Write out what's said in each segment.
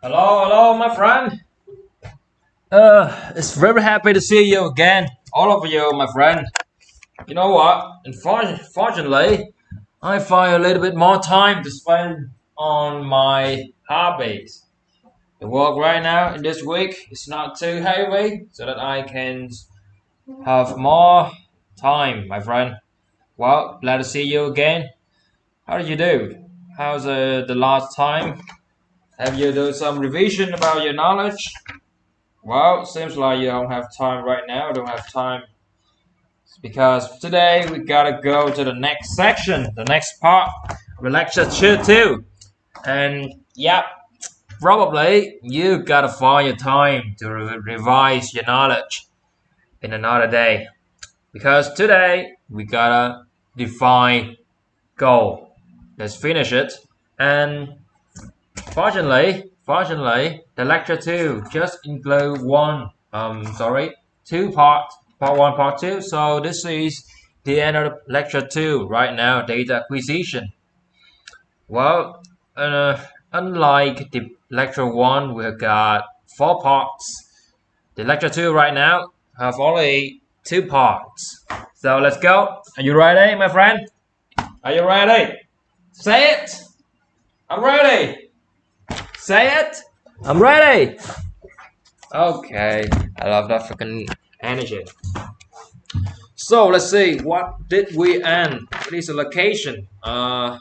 Hello, my friend. It's very happy to see you again, all of you, my friend. You know what? Unfortunately, I find a little bit more time to spend on my hobbies. The work right now in this week is not too heavy, so that I can have more time, my friend. Well, glad to see you again. How did you do? How's the last time? Have you done some revision about your knowledge? Well, seems like you don't have time right now. Don't have time because today we gotta go to the next section, the next part of lecture two. And yeah, probably you gotta find your time to revise your knowledge in another day because today we gotta define goal. Let's finish it. And fortunately, the lecture two just include two parts, part one, part two. So this is the end of lecture two right now, data acquisition. Well, unlike the lecture one, we have got four parts. The lecture two right now have only two parts. So let's go. Are you ready, my friend? Are you ready? Say it. I'm ready. Say it. I'm ready. Okay, I love that freaking energy. So let's see, what did we end? It is a location. Let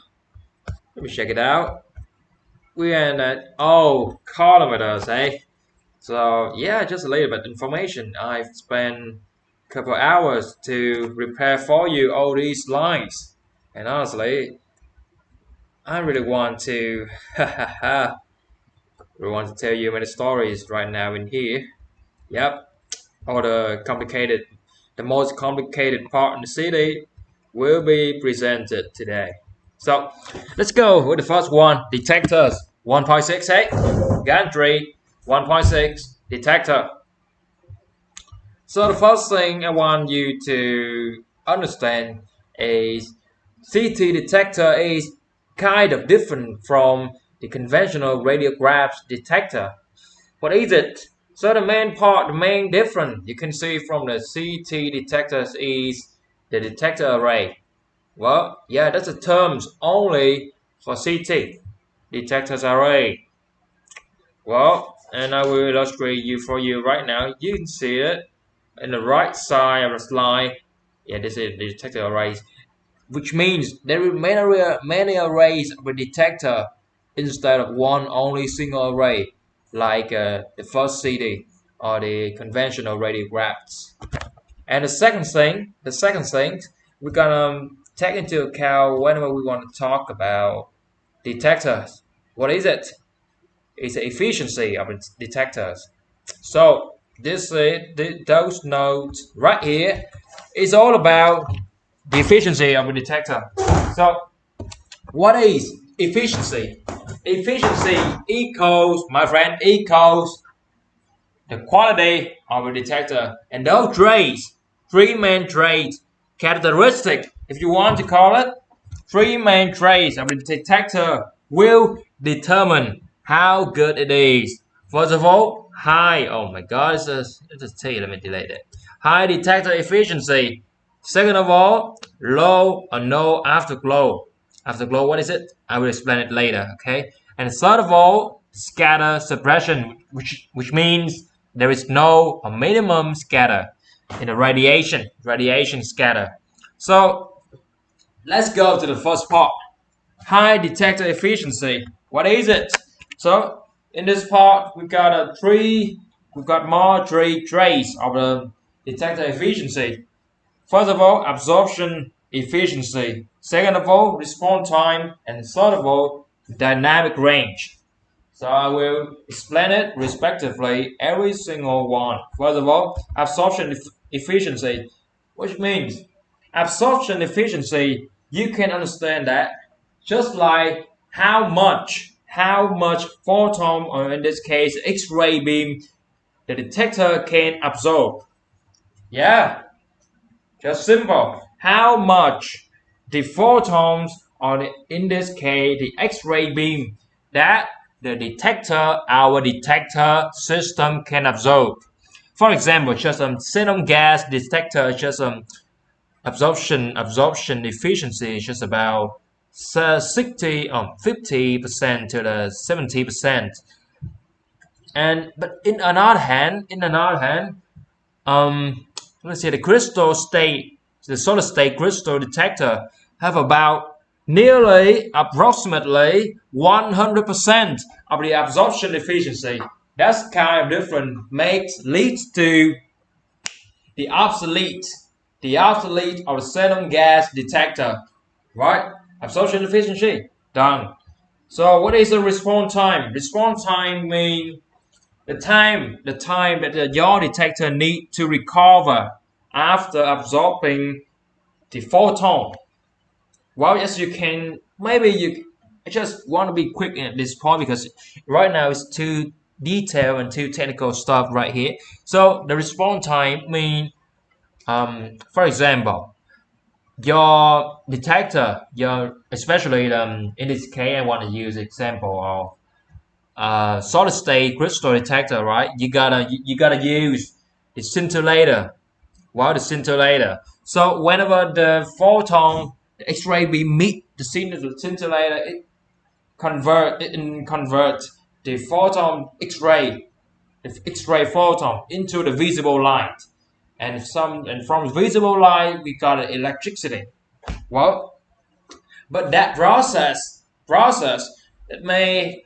me check it out. We end at kilometers, eh? So yeah, just a little bit information. I've spent a couple hours to prepare for you all these lines, and honestly, I really want to, we want to tell you many stories right now in here. Yep, all the most complicated part in the city will be presented today. So let's go with the first one, detectors. 1.68, gantry, 1.6, detector. So the first thing I want you to understand is CT detector is kind of different from the conventional radiograph detector. What is it? So the main difference you can see from the CT detectors is the detector array. Well, yeah, that's a term only for CT detectors array. Well, and I will illustrate you for you right now. You can see it in the right side of the slide. Yeah, this is the detector arrays, which means there are many arrays of a detector instead of one only single array, like the first CD or the conventional radiographs. And the second thing, we're gonna take into account whenever we want to talk about detectors. What is it? It's the efficiency of the detectors. So those notes right here is all about the efficiency of a detector. So what is efficiency? Efficiency equals, my friend, equals the quality of a detector. And those traits, three main traits, characteristic, if you want to call it, three main traits of the detector will determine how good it is. First of all, high. Oh my god, it's a T. Let me delete it. High detector efficiency. Second of all, low or no afterglow. Afterglow, what is it? I will explain it later. Okay. And third of all, scatter suppression, which means there is no or minimum scatter in the radiation scatter. So let's go to the first part. High detector efficiency. What is it? So in this part, we've got more three traits of the detector efficiency. First of all, absorption efficiency. Second of all, response time, and third of all, dynamic range. So I will explain it respectively, every single one. First of all, absorption efficiency, which means absorption efficiency, you can understand that just like how much photon, or in this case X-ray beam, the detector can absorb. Yeah, just simple. How much the photons, or in this case the X-ray beam, that our detector system can absorb. For example, just xenon gas detector, just absorption efficiency is just about 50% to the 70%. And but in another hand, let's say the solid state crystal detector have about nearly approximately 100% of the absorption efficiency. That's kind of different, leads to the obsolete, of the xenon gas detector, right? Absorption efficiency done. So what is the response time? Response time means the time that your detector need to recover after absorbing the photon. Well, yes, you can. Maybe you. I just want to be quick at this point because right now it's too detailed and too technical stuff right here. So the response time means, for example, your detector, especially in this case, I want to use example of solid state crystal detector, right? You gotta use the scintillator. Wow, the scintillator. So whenever the photon, the X-ray we meet the scintillator, it convert the photon X-ray photon into the visible light, and from visible light we got electricity. Well, but that process it may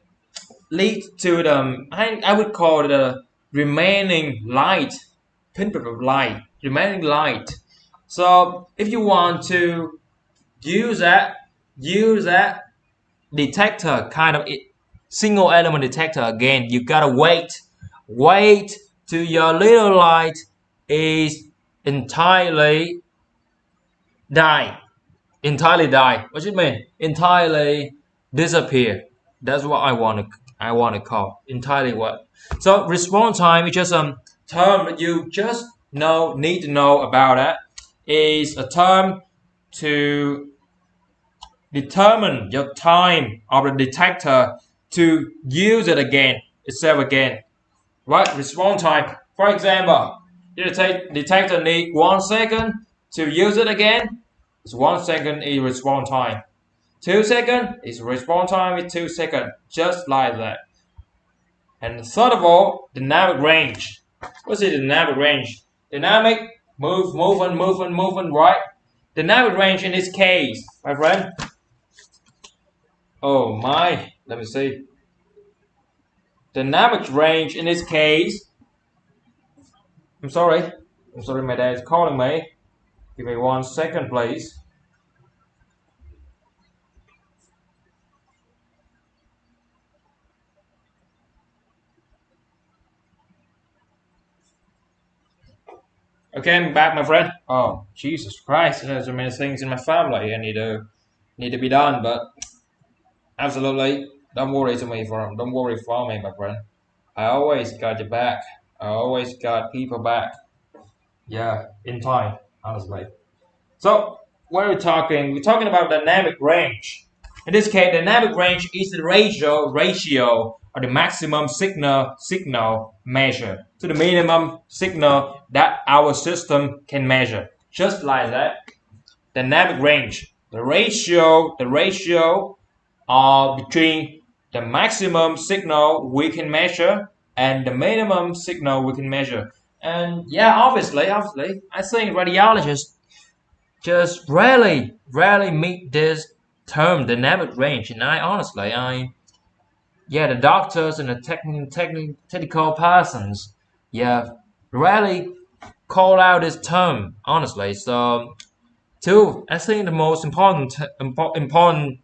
lead to the I would call it the remaining light, pinprick of light, remaining light. So if you want to use that use that detector kind of single element detector again, you gotta wait till your little light is entirely die die. What do you mean? Entirely disappear. That's what I want to call entirely what. So response time is just term that you just need to know about it. Is a term to determine your time of the detector to use it again itself again. Right? Response time. For example, the detector need 1 second to use it again. It's 1 second is response time. 2 seconds is response time is 2 seconds. Just like that. And third of all, dynamic range. What's the dynamic range? Dynamic, moving, right? Dynamic range in this case, my friend. Oh my, let me see. Dynamic range in this case. I'm sorry, my dad is calling me. Give me 1 second, please. Okay, I'm back, my friend. Oh, Jesus Christ! There's so many things in my family I need to be done, but absolutely, don't worry for me, my friend. I always got your back. I always got people back. Yeah, in time, honestly. So what are we talking? We're talking about dynamic range. In this case, dynamic range is the ratio of the maximum signal measure to the minimum signal that our system can measure. Just like that. Dynamic range. The ratio between the maximum signal we can measure and the minimum signal we can measure. And yeah, obviously, I think radiologists just rarely meet this term dynamic range. And the doctors and the technical persons, yeah, rarely call out this term, honestly. So, two, I think the most important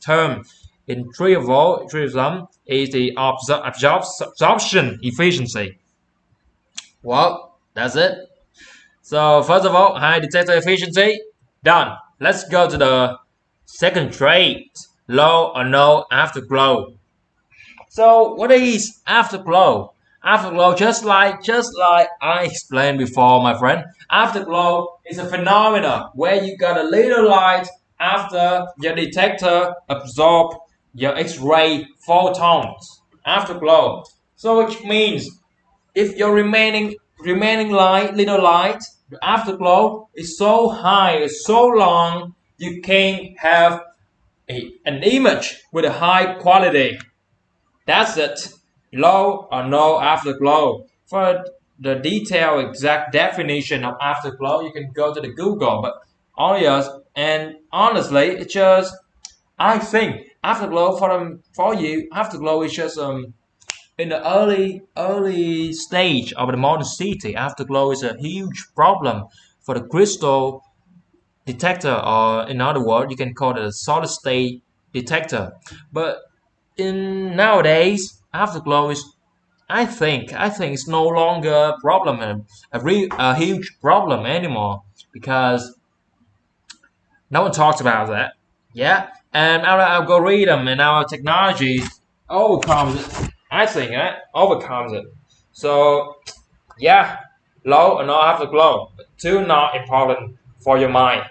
term in three of them is the absorption efficiency. Well, that's it. So first of all, high detector efficiency, done. Let's go to the second trait, low or no afterglow. So what is afterglow? Afterglow, just like I explained before, my friend. Afterglow is a phenomenon where you got a little light after your detector absorb your X-ray photons. afterglow. So which means if your remaining light, little light, the afterglow is so high, it's so long, you can have an image with a high quality. That's it. Low or no afterglow. For the detailed exact definition of afterglow, you can go to the Google. But honestly, it's just I think afterglow for you, afterglow is just in the early stage of the modern city. Afterglow is a huge problem for the crystal detector, or in other words, you can call it a solid state detector. But in nowadays, afterglow is I think it's no longer a problem, a huge problem anymore, because no one talks about that. Yeah, and our algorithm and our technology overcomes it. I think that overcomes it. So yeah, low and no afterglow, but two not important for your mind.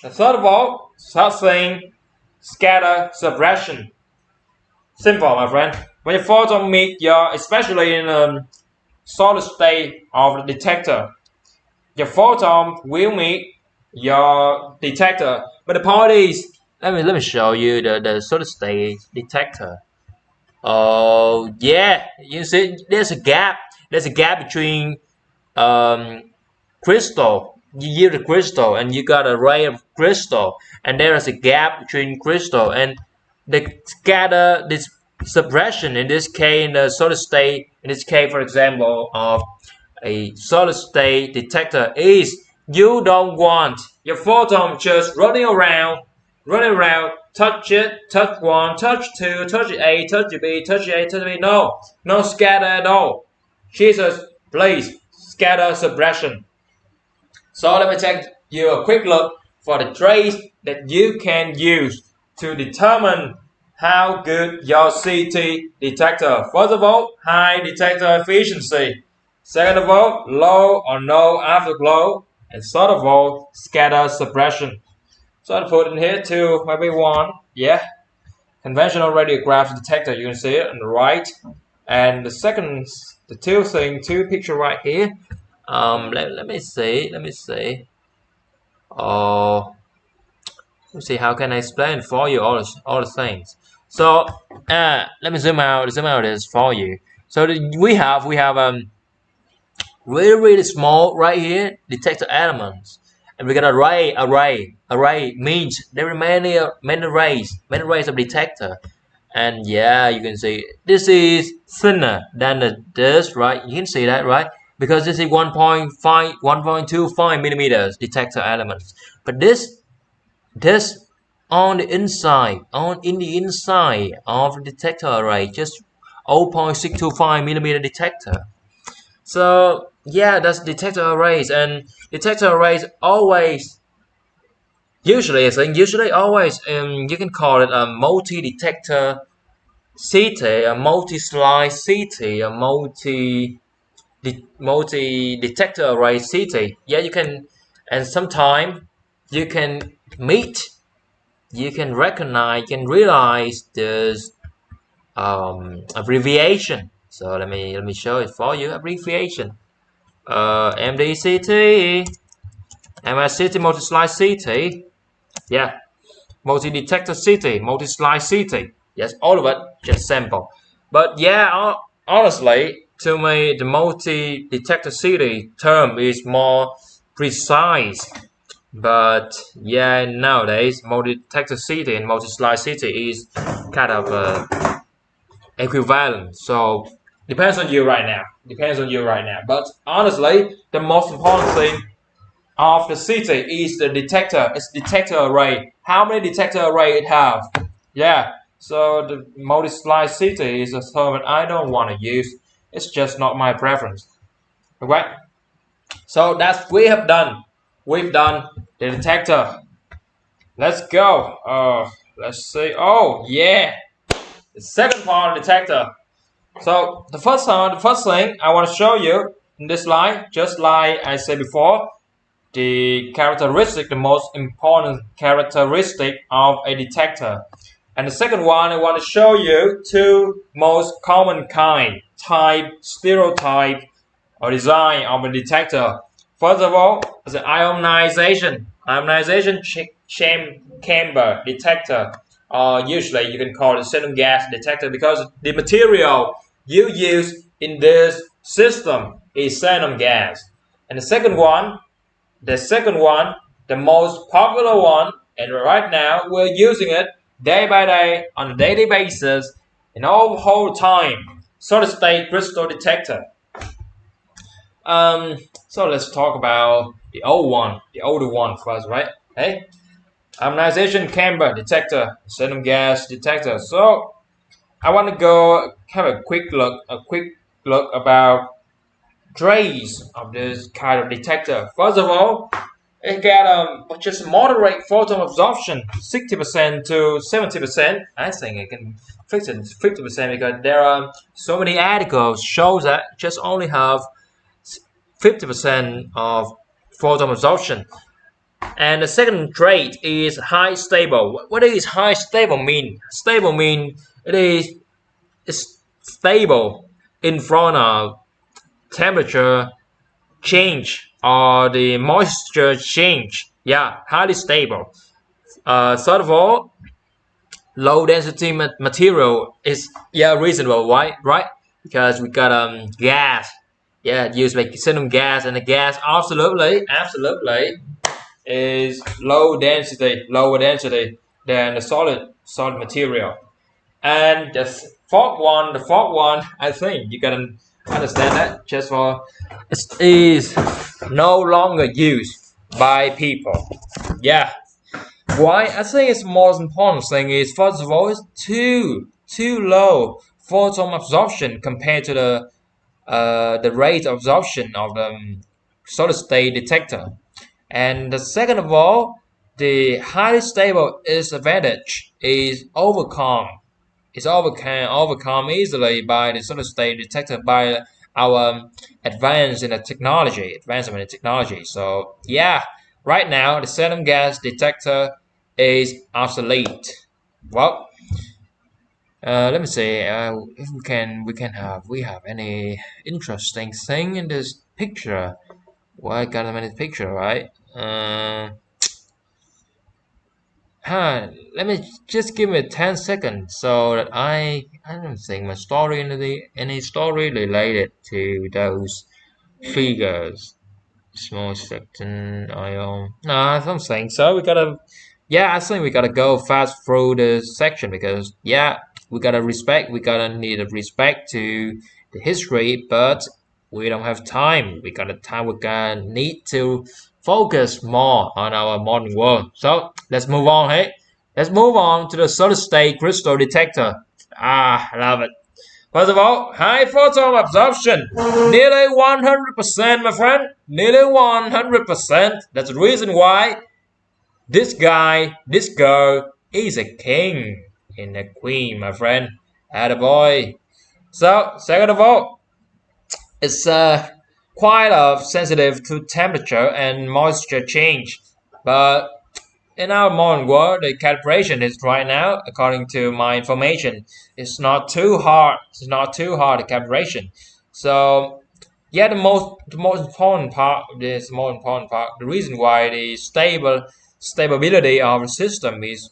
And third of all, third thing, scatter suppression. Simple, my friend. When your photon meet your, especially in solid state of the detector, your photon will meet your detector. But the point is, let me show you the solid state detector. Oh yeah, you see, there's a gap. There's a gap between um, crystal. You use the crystal, and you got a ray of crystal, and there is a gap between crystal and the scatter this suppression. In this case, in the solid state, in this case, for example, of a solid state detector, is you don't want your photon just running around, touch it, touch one, touch two, touch A, touch B, touch A, touch B. No, no scatter at all. Jesus, please, scatter suppression. So let me take you a quick look for the traits that you can use to determine how good your CT detector. First of all, high detector efficiency. Second of all, low or no afterglow. And third of all, scatter suppression. So I put in here two, maybe one. Yeah, conventional radiograph detector. You can see it on the right. And the two picture right here. Let me see. Oh, let's see how can I explain for you all the things. So let me zoom out this for you. So we have really small right here detector elements, and we got array means there are many rays of detector. And yeah, you can see this is thinner than this, right? You can see that, right? Because this is 1.25 millimeters detector elements. But this on the inside, on in the inside of the detector array, just 0.625 millimeter detector. So yeah, that's detector arrays, and detector arrays always usually always you can call it a multi-detector CT, a multi-slide CT, a multi-detector array CT. Yeah, you can, and sometimes you can meet, you can recognize, you can realize there's abbreviation. So let me show it for you. Abbreviation. MDCT, MSCT, multi-slide CT. Yeah, multi-detector CT, multi-slide CT. Yes, all of it just sample. But yeah, honestly, to me, the multi-detector CT term is more precise. But yeah, nowadays, multi-detector CT and multi-slide CT is kind of equivalent. So depends on you right now. Depends on you right now. But honestly, the most important thing of the city is the detector. It's detector array. How many detector array it have? Yeah. So the multi-slide city is a term that I don't want to use. It's just not my preference. Okay. So that's we have done. We've done the detector. Let's go. Let's see. Oh yeah. The second part of detector. So the first thing I want to show you in this slide, just like I said before, the most important characteristic of a detector. And the second one, I want to show you two most common type, stereotype, or design of a detector. First of all, the ionization chamber detector. Usually you can call it xenon gas detector because the material you use in this system is xenon gas. And the second one, the most popular one, and right now we're using it day by day on a daily basis and all the whole time. Solid state crystal detector. Um, so let's talk about the older one first, right? Hey, ionization chamber detector, xenon gas detector. So I want to go have a quick look about trace of this kind of detector. First of all, it got just moderate photon absorption, 60% to 70%. I think it can fix it 50% because there are so many articles shows that just only have 50% of photon absorption. And the second trait is high stable. What does high stable mean? Stable mean it's stable in front of temperature change or the moisture change. Yeah, highly stable. Third of all, low density material is reasonable. Why? Right? Because we got gas. Yeah, used like xenon gas, and the gas absolutely is lower density than the solid material. And the fourth one, I think you gotta understand that just for it is no longer used by people. Yeah. Why? I think it's most important thing is first of all it's too low photon absorption compared to the rate of absorption of the solid state detector. And the second of all, the highly stable disadvantage is overcome easily by the solid state detector by our advancement in technology. So yeah, right now the xenon gas detector is obsolete. Well, let me see. If we have any interesting thing in this picture. Well, I got a minute picture, right? Let me just give me 10 seconds so that I don't think my story any story related to those figures. Small section ion. No, I don't think so. I think we gotta go fast through the section because we gotta need a respect to the history, but we don't have time. We gotta need to focus more on our modern world. So let's move on. Hey, let's move on to the solid state crystal detector. I love it. First of all, high photon absorption. Nearly 100%, my friend. Nearly 100%. That's the reason why this girl, is a king and a queen, my friend. Attaboy. So, second of all, it's quite sensitive to temperature and moisture change. But in our modern world, the calibration is right now, according to my information, it's not too hard. It's not too hard the calibration. So yeah, the most important part of this more important part. The reason why the stability of the system is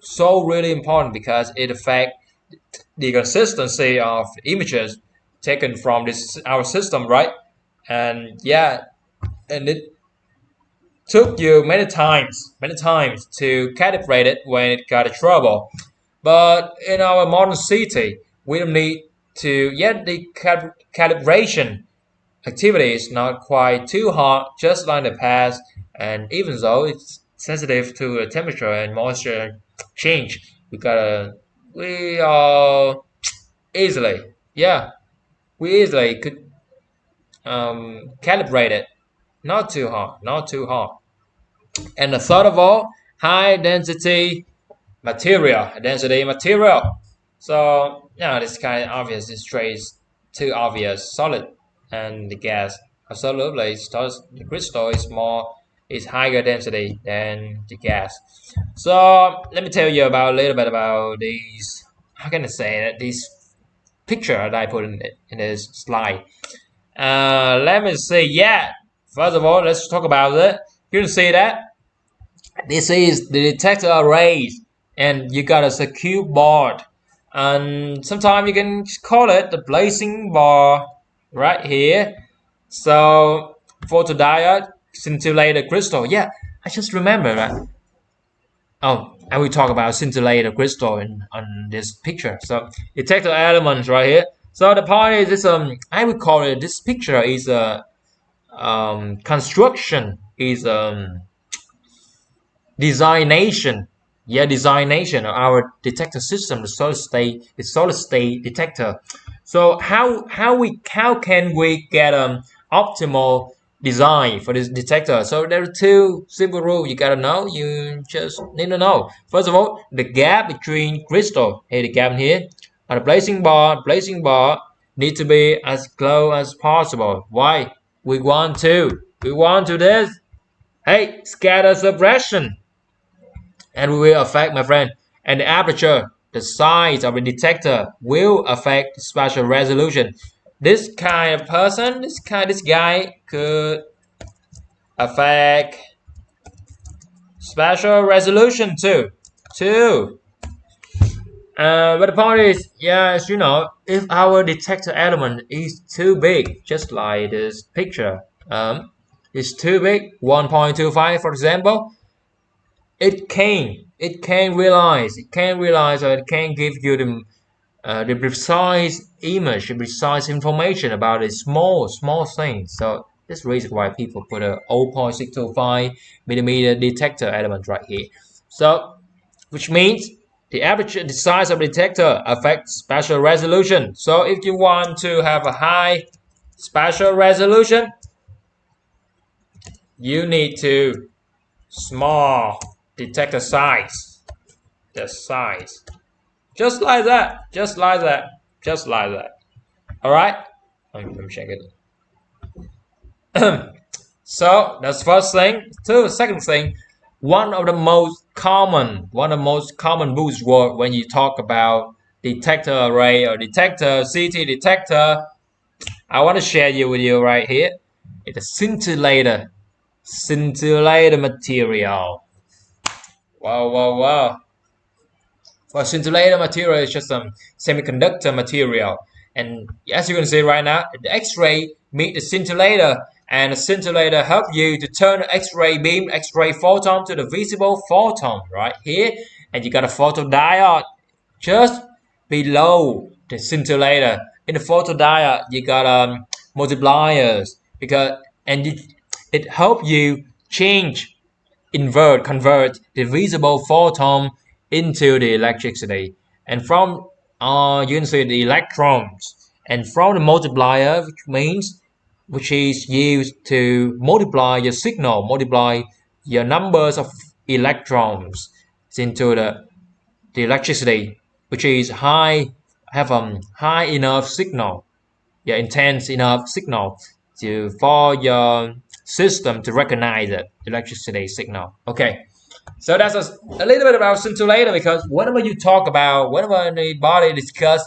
so really important because it affects the consistency of images taken from this our system, right? And yeah, and it took you many times to calibrate it when it got in trouble. But in our modern city, we don't need to yet the calibration activity is not quite too hard, just like the past. And even though it's sensitive to the temperature and moisture change, we are easily, yeah, we easily could calibrate it. Not too hard, not too hard. And the third of all, high density material. So yeah, this kind of obvious. This trace too obvious. Solid and the gas absolutely. The crystal is higher density than the gas. So let me tell you about a little bit about these. How can I say that this picture that I put in this slide? Let me see. Yeah. First of all, let's talk about it. You can see that this is the detector arrays, and you got a secure board, and sometimes you can call it the blazing bar right here. So photodiode scintillator crystal. Yeah, I just remember that. Oh, and we talk about scintillator crystal on this picture. So detector elements right here. So the point is this I would call it this picture is a construction is designation. Yeah, designation of our detector system, the solid state detector. So how can we get optimal design for this detector? So there are two simple rules you gotta know. You just need to know. First of all, the gap between crystal, hey, the gap here, and the blazing bar need to be as close as possible. Why? We want to this. Hey, scatter suppression, and we will affect, my friend, and the aperture, the size of the detector will affect spatial resolution. This kind of person, this guy could affect spatial resolution too. But the point is, yes, if our detector element is too big, just like this picture, it's too big, 1.25 for example, it can realize or it can give you the precise image, the precise information about a small thing. So that's the reason why people put a 0.625 millimeter detector element right here. So which means the size of the detector affects spatial resolution. So if you want to have a high spatial resolution, you need to small detector size. The size. Just like that. Just like that. Just like that. Alright? Let me check it. So that's first thing. Second thing, one of the most common buzzword when you talk about detector array or detector, CT detector, I want to share you with you right here. It's a scintillator material. Wow. For scintillator material is just some semiconductor material. And as you can see right now, the X-ray meet the scintillator, and the scintillator help you to turn the X-ray beam, X-ray photon to the visible photon right here. And you got a photodiode just below the scintillator. In the photodiode, you got multipliers it help you convert the visible photon into the electricity, and from you can see the electrons, and from the multiplier, which is used to multiply your signal, multiply your numbers of electrons into the electricity, which is have high enough signal, yeah, intense enough signal for your system to recognize the electricity signal. Okay, so that's a little bit about scintillator, because whenever anybody discuss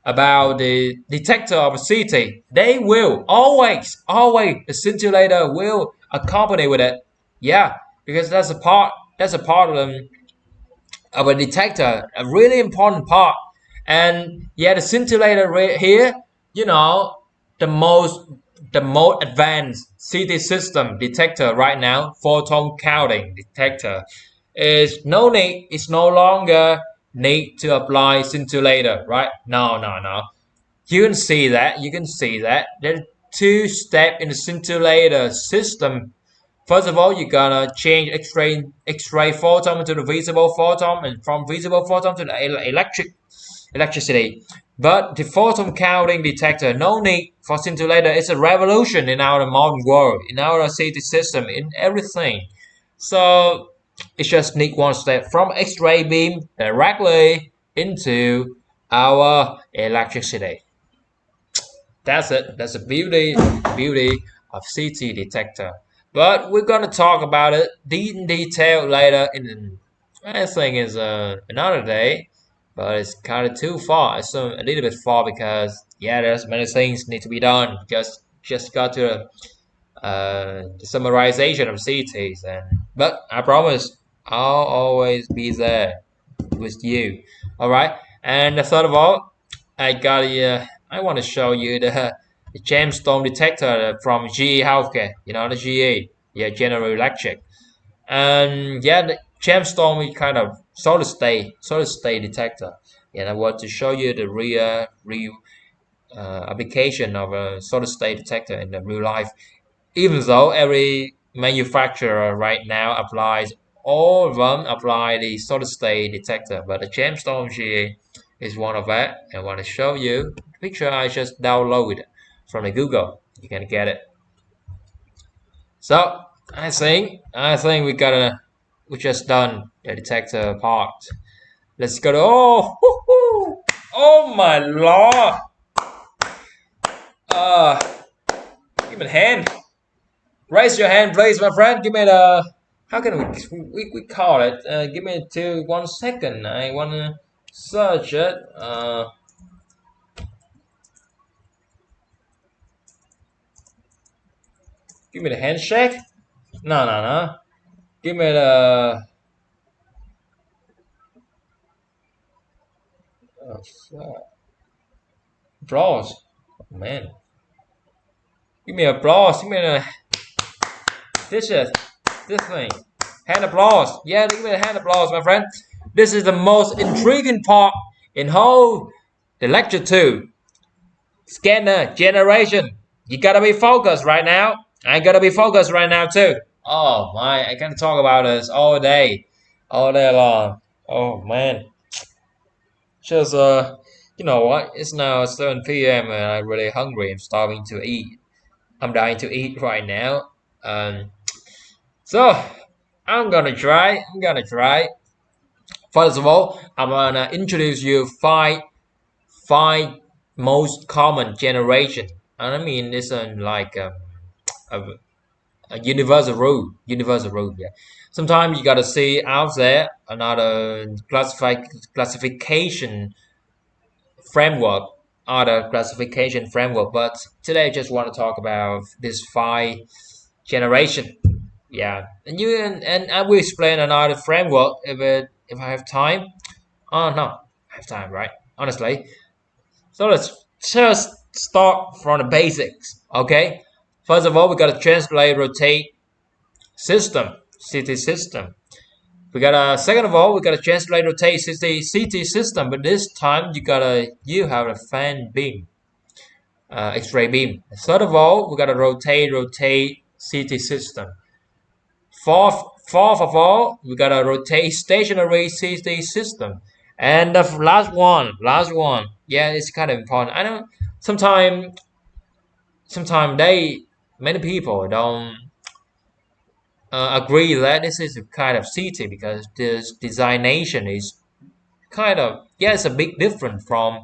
about the detector of a city, they will always the scintillator will accompany with it. Yeah, because that's a part of a detector, a really important part. And yeah, the scintillator right here, you know, the most the most advanced CT system detector right now, photon counting detector, it's no longer need to apply scintillator, right? No. You can see that there's two steps in the scintillator system. First of all, you're gonna change X-ray photon to the visible photon, and from visible photon to the electricity. But the photon counting detector, no need for scintillator. It's a revolution in our modern world, in our city system, in everything. So it just need one step from X-ray beam directly into our electricity. That's it. That's the beauty of CT detector. But we're gonna talk about it in detail later. In I think is another day, but it's kind of too far. It's a little bit far because yeah, there's many things need to be done. Just got to the summarization of cities, and but I promise I'll always be there with you. All right. And third of all, I want to show you the gemstone detector from GE Healthcare. You know the GE, yeah, General Electric, and yeah, the gemstone is kind of solid state detector. And I want to show you the real application of a solid state detector in the real life. Even though every manufacturer right now applies all of them apply the solid state detector, but the gemstone GA is one of that. I want to show you the picture I just downloaded from the Google. You can get it. So I think we just done the detector part. Let's go to oh my lord. Uh give me a hand. Raise your hand, please, my friend. Give me the. How can we call it? Give me 1 second. I wanna search it. Give me the handshake. No, no, no. Give me the applause. Oh, man, give me applause. Give me the this is this thing. Hand applause. Yeah, give me the hand applause, my friend. This is the most intriguing part in whole the lecture two. Scanner generation. You gotta be focused right now. I gotta be focused right now too. Oh my, I can talk about this all day long. Oh man, just you know what? It's now 7 p.m. and I'm really hungry. I'm starving to eat. I'm dying to eat right now. So I'm gonna try. I'm gonna try. First of all, I'm gonna introduce you five most common generation. And I mean, it's like a, a universal rule. Universal rule. Yeah. Sometimes you gotta see out there another classification framework, other classification framework. But today, I just want to talk about this five generation. Yeah, and I will explain another framework if I have time. Oh no, I have time, right? Honestly, so let's just start from the basics. Okay, first of all, we got to translate, rotate system, city system. We got a second of all, we got to translate, rotate city system, but this time you have a fan beam, X-ray beam. Third of all, we got to rotate city system. Fourth, fourth of all, we got to rotate stationary city system. And the last one, yeah, it's kind of important. I know sometimes, sometimes many people don't agree that this is a kind of city because this designation is kind of yeah, it's a big difference from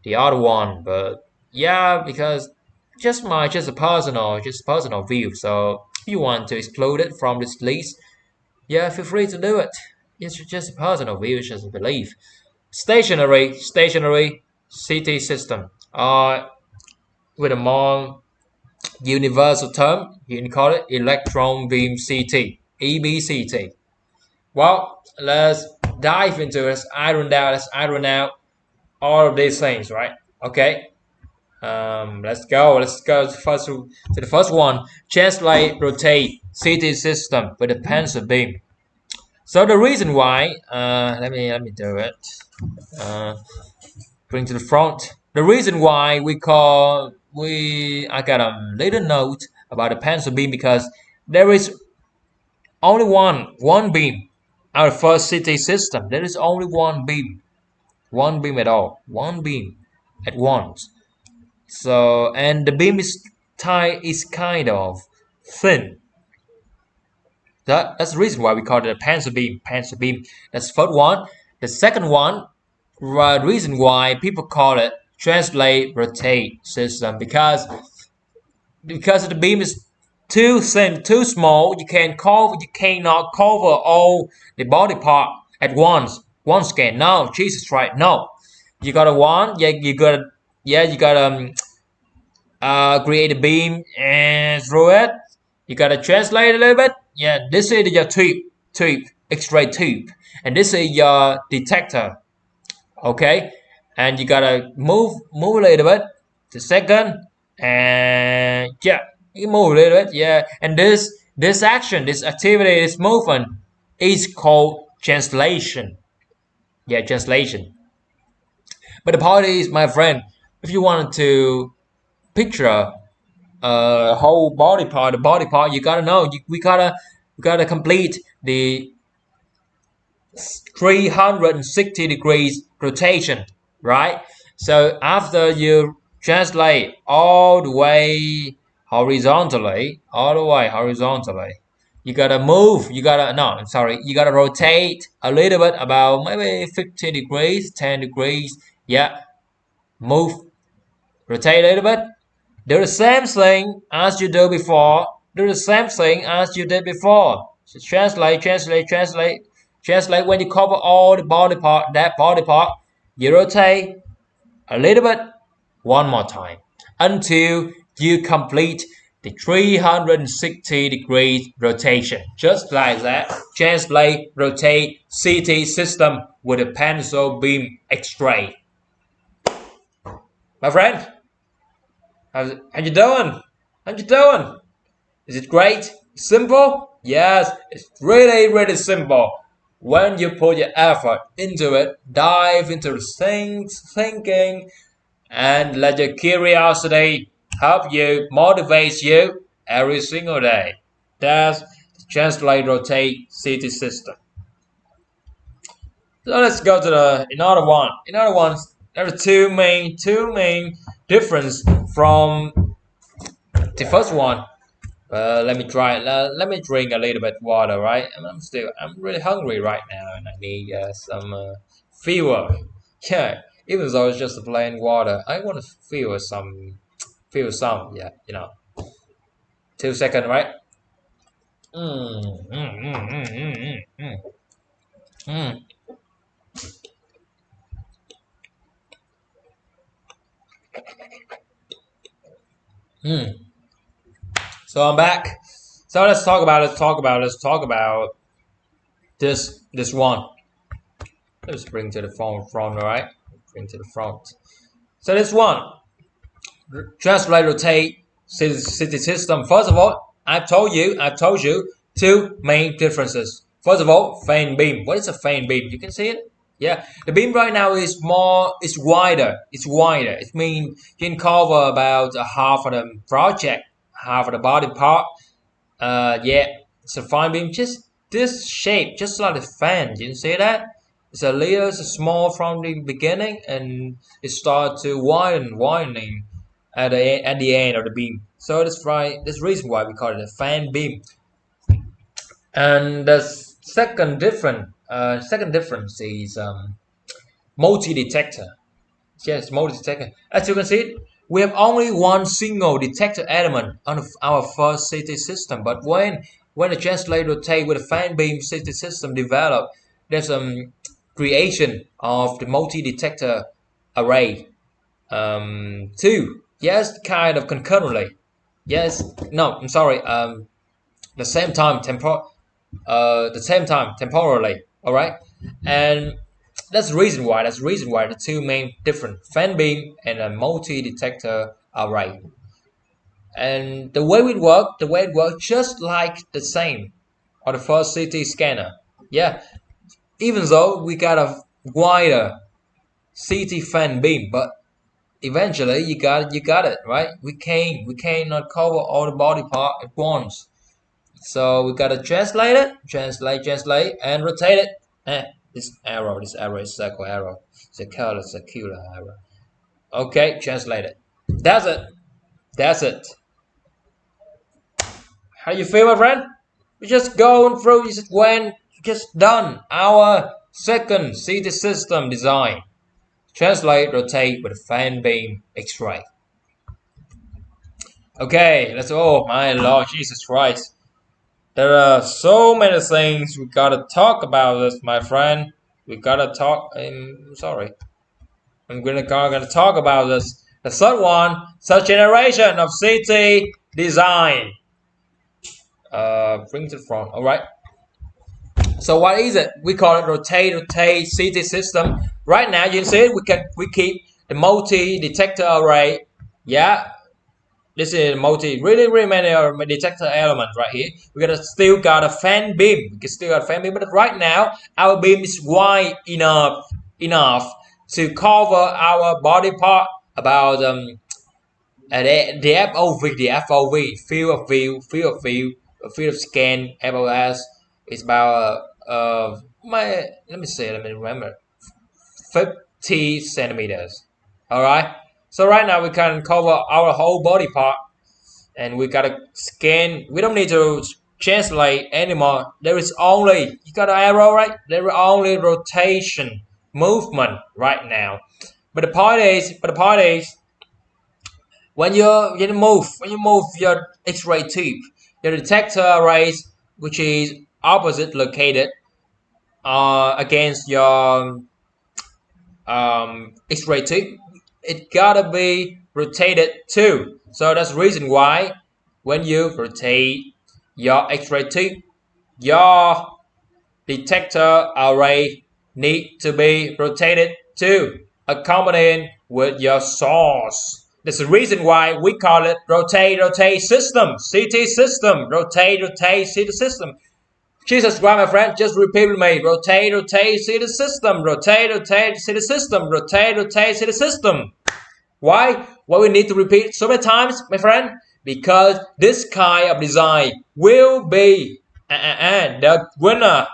the other one, but yeah, because just a personal view. So if you want to exclude it from this list, yeah, feel free to do it. It's just a personal view, it's just a belief. Stationary city system. With a more universal term, you can call it electron beam CT, EBCT. Well, let's dive into this. Let's iron out all of these things, right? Okay. Let's go. Let's go to the first one. Translate, rotate, CT system with a pencil beam. So the reason why, let me do it. Uh, bring to the front. The reason why I got a little note about the pencil beam because there is only one beam. Our first city system. There is only one beam at all, one beam at once. So and the beam is kind of thin. That's the reason why we call it a pencil beam. Pencil beam. That's the first one. The second one, reason why people call it translate rotate system because the beam is too thin, too small. You cannot cover all the body part at once. One scan. No, Jesus right. No, you gotta you gotta create a beam and through it. You gotta translate a little bit. Yeah, this is your tube, X-ray tube, and this is your detector. Okay, and you gotta move a little bit. The second, and yeah, you move a little bit. Yeah, and this action, this activity, this movement is called translation. Yeah, translation. But the point is, my friend, if you wanted to picture whole body part, the body part, you gotta know. We gotta complete the 360 degrees rotation, right? So after you translate all the way horizontally, you gotta move. You gotta no, I'm sorry. You gotta rotate a little bit, about maybe 50 degrees, 10 degrees. Yeah, move, rotate a little bit. Do the same thing as you do before. Do the same thing as you did before. So translate. When you cover all the body part, that body part, you rotate a little bit one more time until you complete the 360 degrees rotation. Just like that. Translate, rotate, CT system with a pencil beam X-ray. My friend, how you doing? How you doing? Is it great? Simple? Yes, it's really simple. When you put your effort into it, dive into the thinking, and let your curiosity help you, motivate you every single day. That's the translate rotate city system. So let's go to another one. Another one. There are two main difference from the first one. Let me try. Let me drink a little bit water, right? I'm really hungry right now, and I need some fuel. Yeah, even though it's just plain water, I want to feel some. Yeah, 2 seconds, right? Mm, mm, mm, mm, mm, mm, mm, mm. So I'm back. So let's talk about this one. Let's bring to the front, all right? Bring to the front. So this one. Translate rotate city system. First of all, I've told you two main differences. First of all, fan beam. What is a fan beam? You can see it. Yeah, the beam right now is more. It's wider. It's wider. It means you can cover about half of the project, half of the body part. Yeah, it's a fine beam. Just this shape, just like a fan. You can see that. It's small from the beginning, and it starts to widening at the end of the beam. So that's right. That's the reason why we call it a fan beam. And the second difference is multi-detector. Yes, multi-detector. As you can see, we have only one single detector element on our first CT system. But when the translator rotate with a fan beam CT system developed, there's creation of the multi-detector array. Two. Yes, kind of concurrently. Yes. No, I'm sorry. The same time temporarily. All right. And that's the reason why the two main different fan beam and a multi-detector array. And the way it works, just like the same on the first CT scanner. Yeah. Even though we got a wider CT fan beam, but eventually you got it right. We cannot cover all the body part at once, so we gotta translate and rotate it. This arrow is circle arrow, circular arrow. Okay, translate it. That's it. How you feel, my friend? We just going through. Just done our second CT system design. Translate, rotate with fan beam X-ray. Okay, let's oh my Lord Jesus Christ. There are so many things we gotta talk about this, my friend. We gotta talk. I'm sorry. I'm gonna talk about this. The third one, third generation of city design. Brings it from. All right. So what is it? We call it rotate city system. Right now, you can see it. We keep the multi detector array. Yeah, this is really many detector elements right here. We got still got a fan beam. We can still got a fan beam, but right now our beam is wide enough to cover our body part about the FOV field of scan FOS is about let me see, let me remember, 50 centimeters. All right. So right now we can cover our whole body part, and we gotta scan. We don't need to translate anymore. There is only you got an arrow, right? There is only rotation movement right now. But the point is, when you move your X-ray tube, your detector arrays, which is opposite located against your X-ray tube, it gotta be rotated too. So that's the reason why when you rotate your X-ray tube, your detector array need to be rotated too, accompanying with your source. That's the reason why we call it rotate system, CT system, rotate CT system. Jesus Christ, my friend, just repeat with me. Rotate CT system, rotate CT system, rotate CT system. Why? Why we need to repeat so many times, my friend? Because this kind of design will be the winner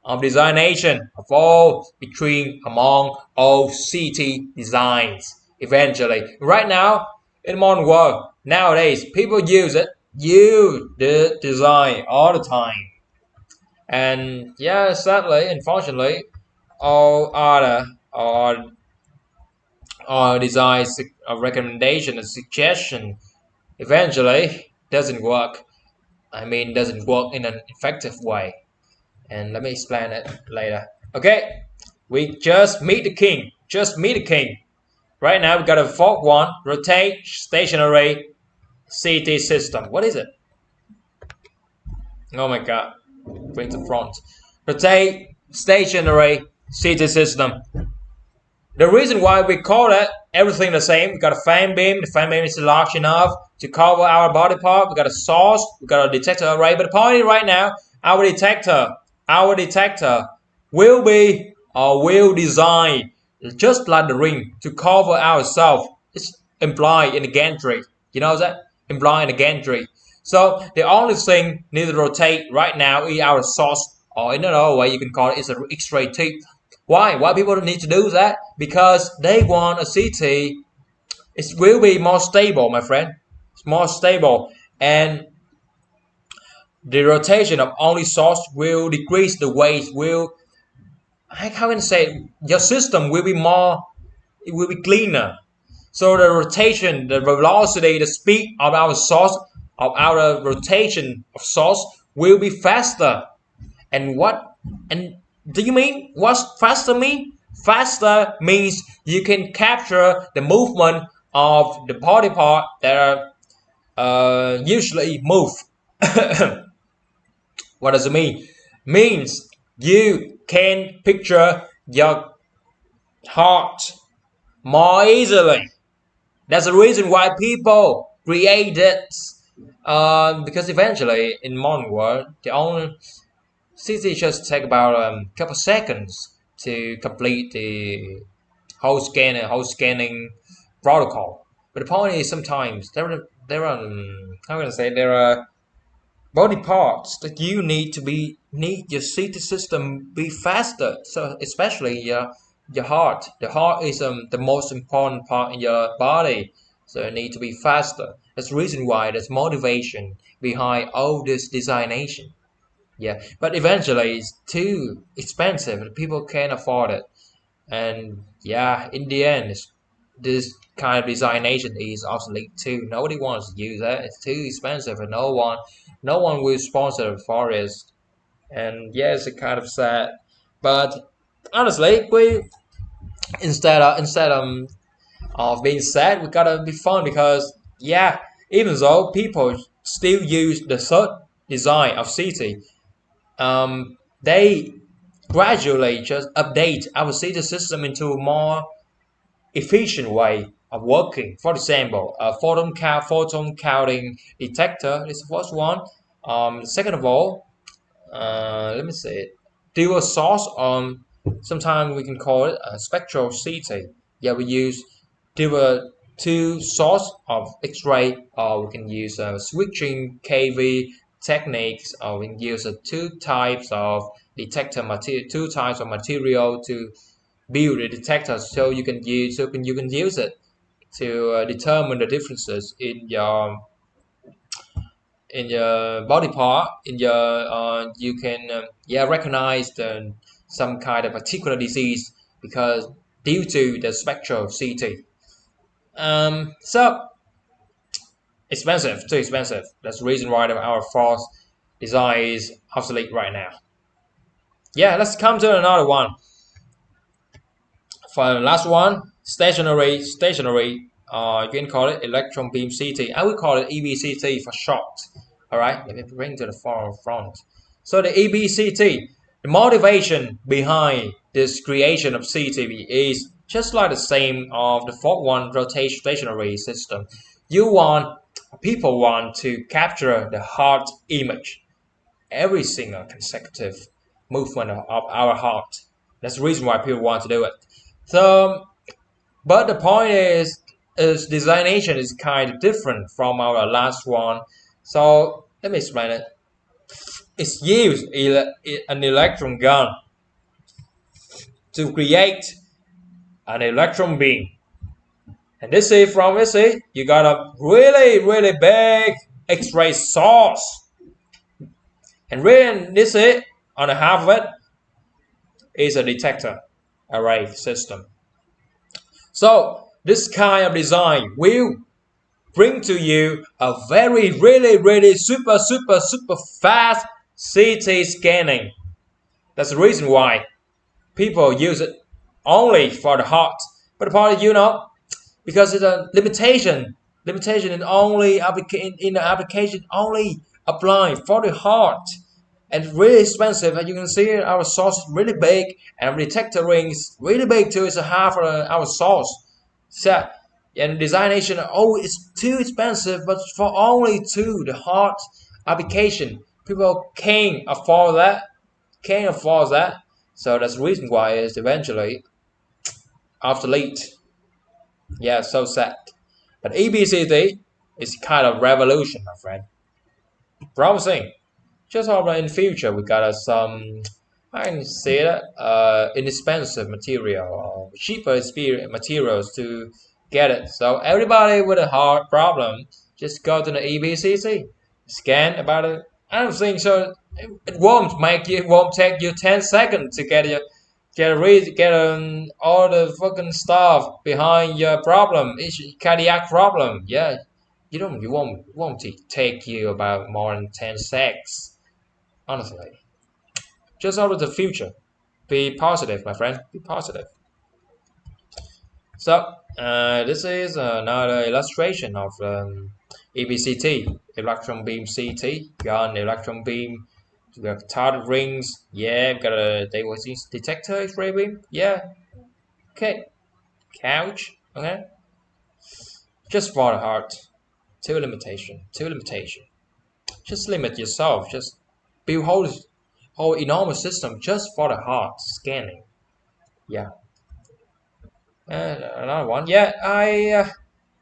of designation of all between among all city designs eventually. Right now, in modern world, nowadays, people use the design all the time. And yeah, sadly, unfortunately, all other or designs a recommendation, a suggestion, eventually doesn't work. I mean, doesn't work in an effective way. And let me explain it later. Okay, we just meet the king. Just meet the king. Right now, we got a fourth one: rotate stationary CT system. What is it? Oh my god, bring the front. Rotate stationary CT system. The reason why we call it everything the same, we got a fan beam. The fan beam is large enough to cover our body part. We got a source. We got a detector array. But the point is right now, our detector will be or will design just like the ring to cover ourselves. It's implied in the gantry. You know that? Implied in the gantry. So the only thing need to rotate right now is our source, or in another way you can call it is an X-ray tube. Why? Why people need to do that? Because they want a city. It will be more stable, my friend. It's more stable, and the rotation of only source will decrease the weight. Will how can I say? Your system will be more. It will be cleaner. So the rotation, the velocity, the speed of our source, of our rotation of source will be faster. And what? And do you mean what's faster mean? Faster means you can capture the movement of the body part that are usually move. What does it mean? Means you can picture your heart more easily. That's the reason why people create it. Because eventually in modern world, the only CC just take about a couple seconds to complete the whole scanning protocol. But the point is sometimes there are how can I say there are body parts that you need your CT system be faster. So especially your heart. The heart is the most important part in your body. So it need to be faster. That's the reason why there's motivation behind all this designation. Yeah, but eventually it's too expensive. People can't afford it, and yeah, in the end, this kind of designation is obsolete too. Nobody wants to use that. It's too expensive, and no one will sponsor for it. And yeah, it's a kind of sad. But honestly, we instead of being sad, we gotta be fun because yeah, even though people still use the third design of city, they gradually just update our city system into a more efficient way of working. For example, a photon counting detector is the first one. Second of all, let me see it. Dual source. Sometimes we can call it a spectral CT. Yeah, we use dual two source of X-ray, or we can use switching KV techniques, or we can use two types of detector material, two types of material to build a detector, so you can use it to determine the differences in your body part in your you can yeah recognize some kind of particular disease because due to the spectral CT. So expensive, too expensive. That's the reason why our fourth design is obsolete right now. Yeah, let's come to another one. For the last one, stationary. You can call it electron beam CT. I will call it EBCT for short. All right, let me bring to the front. So the EBCT, the motivation behind this creation of CTV is just like the same of the fourth one, rotation stationary system. People want to capture the heart image, every single consecutive movement of our heart. That's the reason why people want to do it. So, but the point is designation is kind of different from our last one. So let me explain it. It's used an electron gun to create an electron beam. And this is from this is you got a really big X-ray source. And really this is on the half of it is a detector array system. So this kind of design will bring to you a very really super fast CT scanning. That's the reason why people use it only for the heart. But the part because it's a limitation in only in the application only applying for the heart, and really expensive. As you can see, our source is really big, and our detector ring is really big too. It's a half of our source. So, and designation, oh, it's too expensive, but for only two, the heart application, people can't afford that. Can't afford that. So that's the reason why it's eventually obsolete. Yeah, so sad. But EBCD is kind of revolution, my friend. Promising. Just hope that in future we got some, I can say that, inexpensive material or cheaper materials to get it. So everybody with a heart problem, just go to the EBCC, scan about it. I don't think so. It won't take you 10 seconds to get all the fucking stuff behind your problem. It's cardiac problem. Yeah, you won't take you about more than 10 seconds. Honestly, just out of the future. Be positive, my friend. Be positive. So, this is another illustration of EBCT, electron beam CT, gun electron beam, we got target rings, yeah, got a detector X-ray beam, yeah, okay, couch, okay, just for the heart, two limitation. Just limit yourself, just build whole enormous system just for the heart scanning, yeah. And another one, yeah,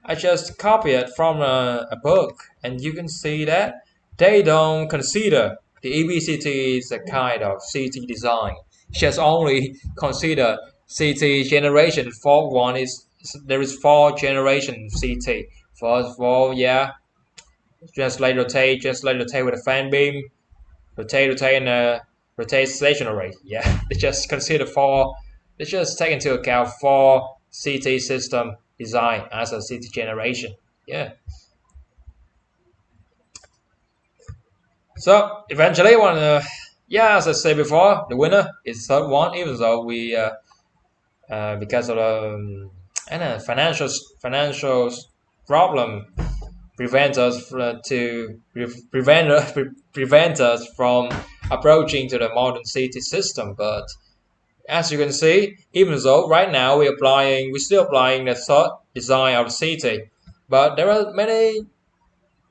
I just copy it from a book, and you can see that they don't consider the EBCT is a kind of CT design. Just only consider CT generation. For one is there is four generation CT. First of all, yeah, just like rotate with a fan beam, rotate and rotate stationary. Yeah, they just consider four. They just take into account four CT system design as a CT generation. Yeah. So eventually, yeah, as I said before, the winner is third one. Even though we because of financial problem prevent us prevent us from approaching to the modern city system. But as you can see, even though right now we're still applying the third design of the city, but there are many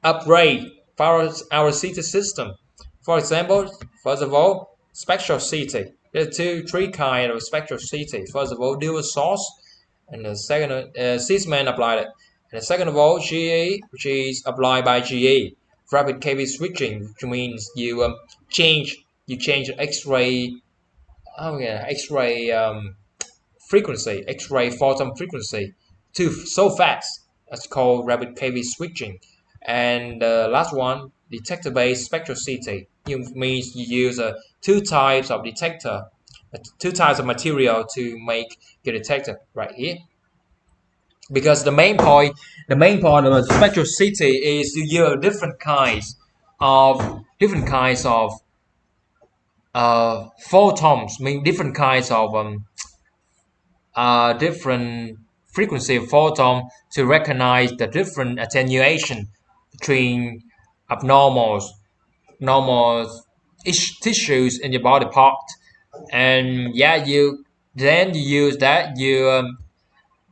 upgrade for our city system. For example, first of all, spectral city. There are three kind of spectral city. First of all, dual source, and the second, Sysman applied it. And the second of all, GE, which is applied by GE, rapid KV switching, which means you change X-ray, oh yeah, X-ray frequency, X-ray photon frequency, to so fast. That's called rapid KV switching. And the last one, detector-based spectroscopy. It means you use two types of detector, two types of material to make your detector right here. Because the main point of spectroscopy is you use different kinds of photons, mean different kinds of different frequency of photon to recognize the different attenuation between abnormal normal tissues in your body part. And yeah, you use that, you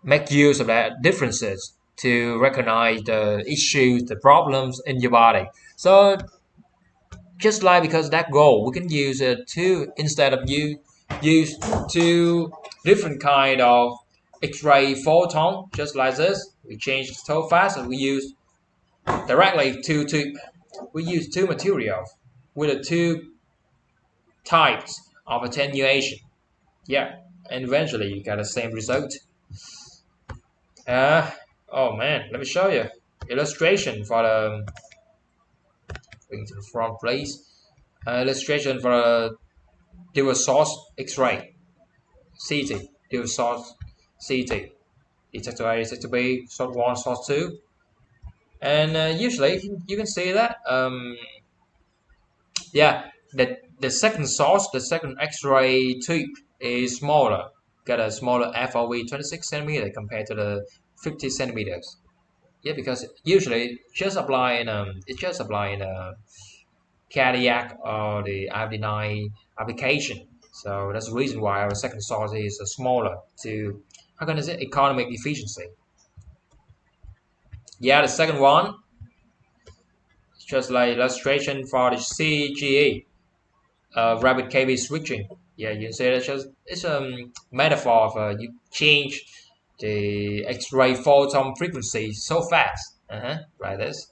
make use of that differences to recognize the issues, the problems in your body. So just like because that goal, we can use two instead of you use two different kind of X-ray photon, just like this. We change so fast, and we use directly we use two materials with the two types of attenuation. Yeah, and eventually you get the same result. Uh, oh man, let me show you illustration for the bring to the front, please. Illustration for a dual source X-ray CT, dual source CT. Detector A, detector B, source one, source two, and usually you can see that yeah, the second source, the second X-ray tube is smaller, got a smaller FOV 26 centimeter compared to the 50 centimeters. Yeah, because usually it's just applying a cardiac or the iodine application. So that's the reason why our second source is smaller to, how can I say, economic efficiency. Yeah, the second one is just like illustration for the CGE, rapid KV switching. Yeah, you can say that's just it's a metaphor of you change the X-ray photon frequency so fast. Like this.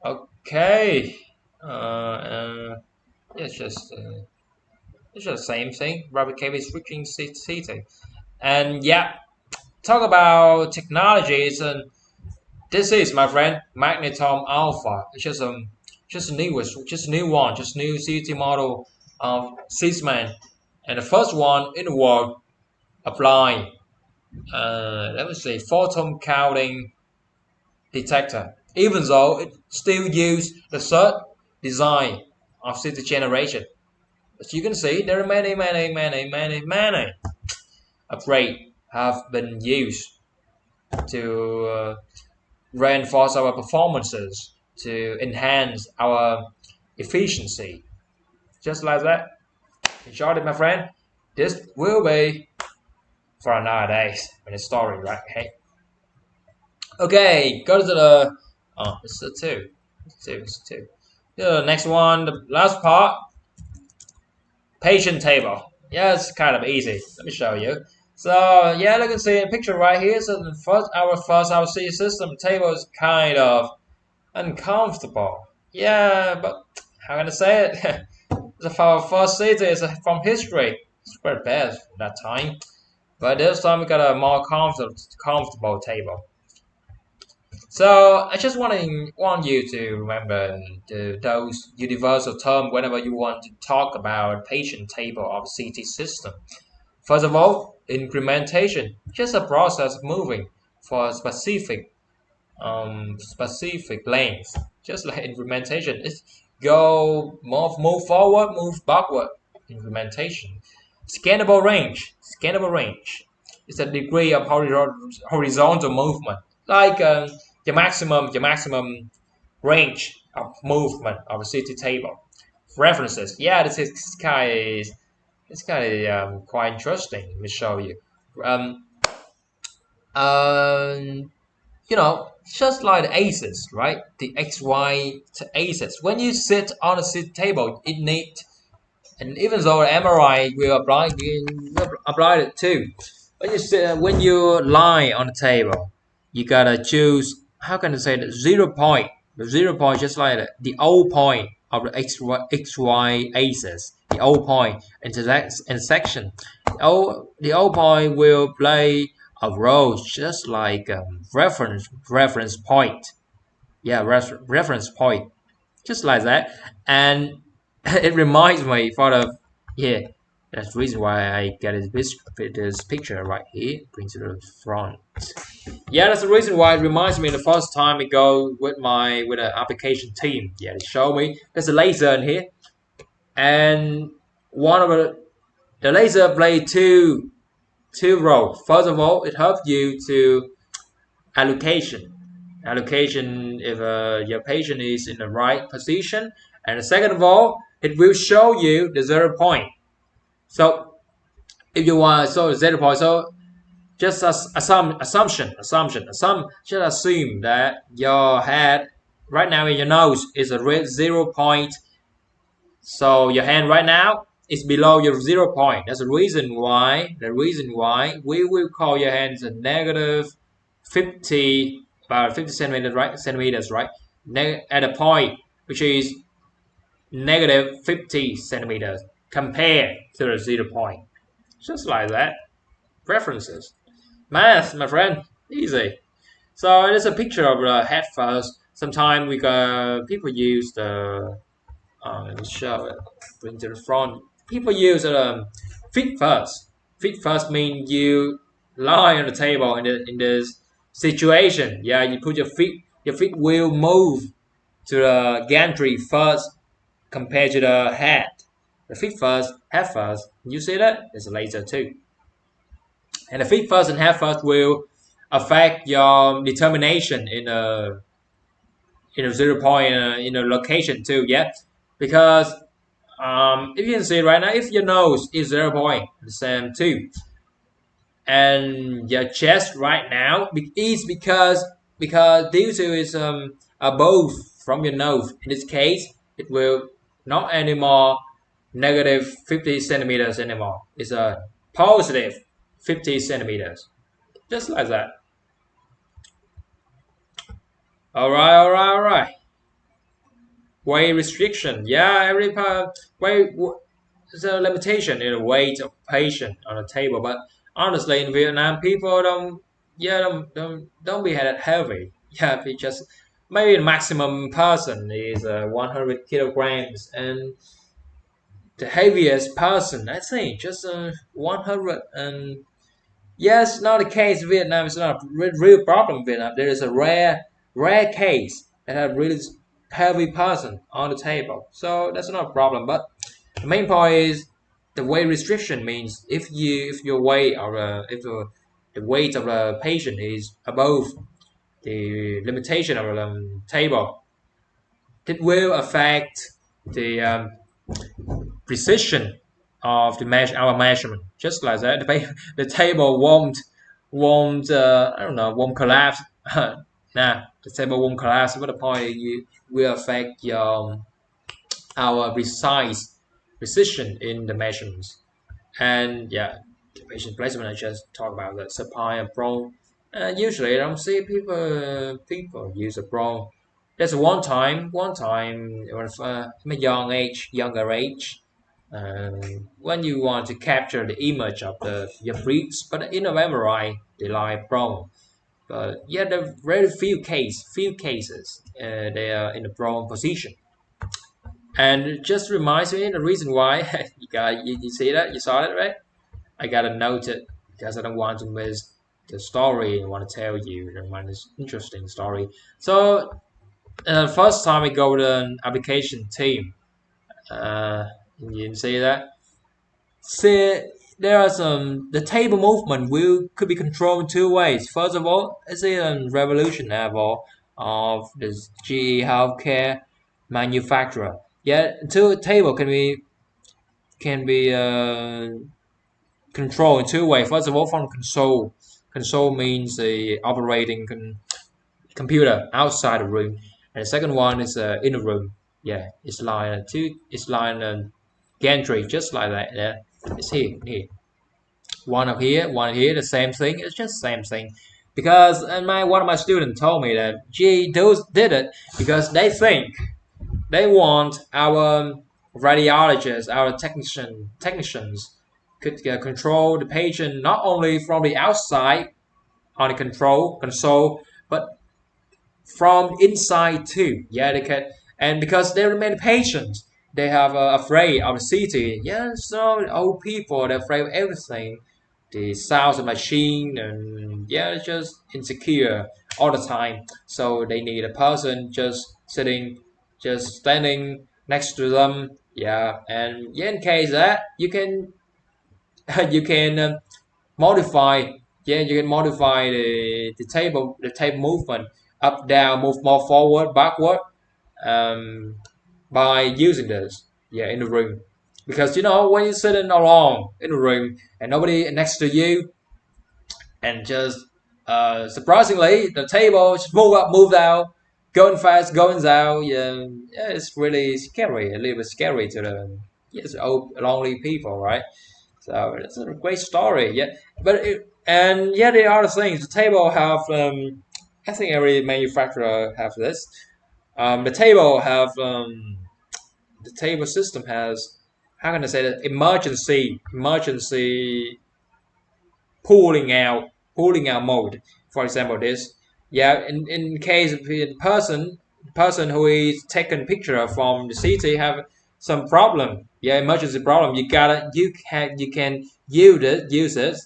Okay. Yeah, it's just the same thing. Rapid KV switching seating. And yeah, talk about technologies, and this is my friend Magnetom Alpha. It's just a new one, just new CT model of Sysman, and the first one in the world applying let me see, photon counting detector. Even though it still uses the third design of CT generation, as you can see, there are many upgrades have been used to reinforce our performances, to enhance our efficiency. Just like that. In short, my friend, this will be for another day in the story, right? Hey. Okay, go to the. Oh, it's a two. It's two. The next one, the last part, patient table. Yeah, it's kind of easy. Let me show you. So yeah, you can see a picture right here. So the first our C system table is kind of uncomfortable. Yeah, but how can I say it? The first city is from history. It's quite bad at that time. But this time we got a more comfortable table. So I just want you to remember those universal terms whenever you want to talk about patient table of CT system. First of all, incrementation, just a process of moving for a specific length. Just like implementation, it's move forward, move backward. Implementation. Scannable range is a degree of horizontal movement, like the maximum range of movement of a city table. References. Yeah, this kind of quite interesting. Let me show you. Um, um, just like the aces, right? The XY aces. When you sit on a sit table, it need, and even though the MRI will apply it too. When you lie on the table, you gotta choose. How can I say that? 0 point. The 0 point, just like the O point of the XY axis. The O point intersection. The O point will play a role just like reference point. Yeah, reference point, just like that. And it reminds me for the yeah. That's the reason why I get this picture right here. Bring to the front. Yeah, that's the reason why it reminds me the first time I go with an application team. Yeah, they show me there's a laser in here, and one of the laser play two roles. First of all, it helps you to allocation. Allocation if your patient is in the right position, and second of all, it will show you the 0 point. So if you want, so 0 point, so just as assumption, just assume that your head right now in your nose is a red 0 point. So your hand right now is below your 0 point. That's the reason why we will call your hands a negative 50, about 50 centimeters, right? At a point which is negative 50 centimeters compared to the 0 point. Just like that. References. Math, my friend, easy. So there's a picture of the head first. Sometimes we got people use the let me show it. Bring to the front. People use feet first. Feet first mean you lie on the table in this situation. Yeah, you put your feet. Your feet will move to the gantry first compared to the head. The feet first, head first. You see that? There's a laser too. And the feet first and head first will affect your determination in a 0 point in a location too. Yeah, because if you can see right now, if your nose is 0 point, the same too, and your chest right now is because due to is above from your nose. In this case, it will not anymore negative 50 centimeters anymore. It's a positive 50 centimeters, just like that. All right. Weight restriction. Yeah, every part weight. There's a limitation in the weight of patient on the table, but honestly, in Vietnam, people don't be that heavy. Yeah, they just maybe the maximum person is 100 kilograms, and the heaviest person I think just 100. And yes, not the case in Vietnam. It's not a real problem in Vietnam. There is a rare case that have really heavy person on the table, so that's not a problem. But the main point is the weight restriction means if your weight or the weight of the patient is above the limitation of the table, it will affect the precision of our measurement. Just like that, the table won't I don't know, won't collapse. Nah, the table won't collapse. But the point is you will affect your our precise precision in the measurements. And yeah, the patient placement I just talked about the supply of bronze. Usually I don't see people use a bronze. There's one time in a younger age, when you want to capture the image of your breeds, but in a memory they like bronze. But yeah, there are very few cases they are in the bronze position. And it just reminds me the reason why you see that, you saw that, right? I got a noted because I don't want to miss the story I want to tell you. I want this interesting story. So first time we go to an application team. Uh, you can see that. See, there are some the table movement will could be controlled in two ways. First of all, it's a revolution level of this GE healthcare manufacturer. Yeah, two table can be controlled in two ways. First of all, from console. Console means the operating computer outside the room, and the second one is in the room. Yeah, it's like it's like a gantry, just like that. Yeah, it's here. One up here, one here, the same thing. It's just the same thing. Because and my one of my students told me that gee, those did it because they want our radiologists, our technicians could control the patient not only from the outside on the console, but from inside too. Yeah, they can, and because there are many patients, they have afraid of the city. Yeah, so old people they're afraid of everything, the sounds of machine, and yeah, it's just insecure all the time. So they need a person just sitting, just standing next to them. Yeah, and yeah, in case that you can you can modify you can modify the table movement up down move more forward backward um, by using this in the room because when you're sitting alone in the room and nobody next to you and just surprisingly the table just move up move down going fast going down yeah it's really scary a little bit scary to the old lonely people, right? So it's a great story. Yeah, but and yeah, the other things. The table have I think every manufacturer have this. The table system has how can I say that emergency pulling out mode. For example, this in case of the person who is taken picture from the city have some problem emergency problem you can use it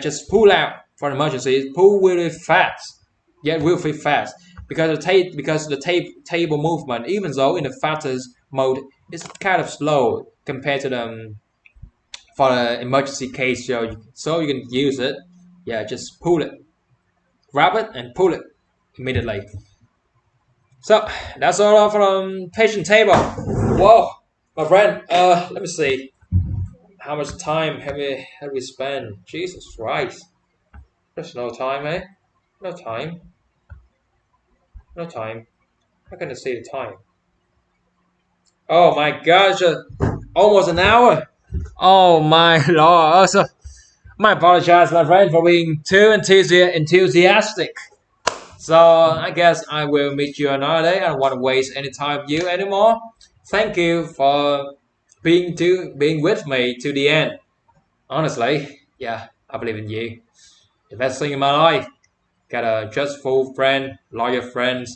just pull out for emergency pull really fast real fast because the table movement even though in the fastest mode it's kind of slow compared to the for an emergency case, so you can use it. Yeah, just pull it, grab it, and pull it immediately. So that's all from patient table. Whoa, my friend. Let me see. How much time have we spent? Jesus Christ. There's no time, eh? No time. No time. How can I see the time? Oh my gosh, almost an hour. Oh my lord. So, I apologize, my friend, for being too enthusiastic. So I guess I will meet you another day. I don't want to waste any time with you anymore. Thank you for being with me to the end. Honestly, yeah, I believe in you. The best thing in my life. Got a trustful friend, loyal friends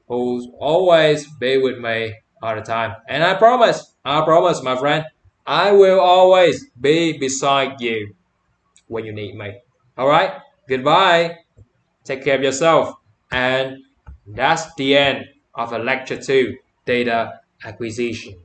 who's always be with me all the time. And I promise, my friend, I will always be beside you when you need me. All right, goodbye. Take care of yourself. And that's the end of the lecture 2 data acquisition.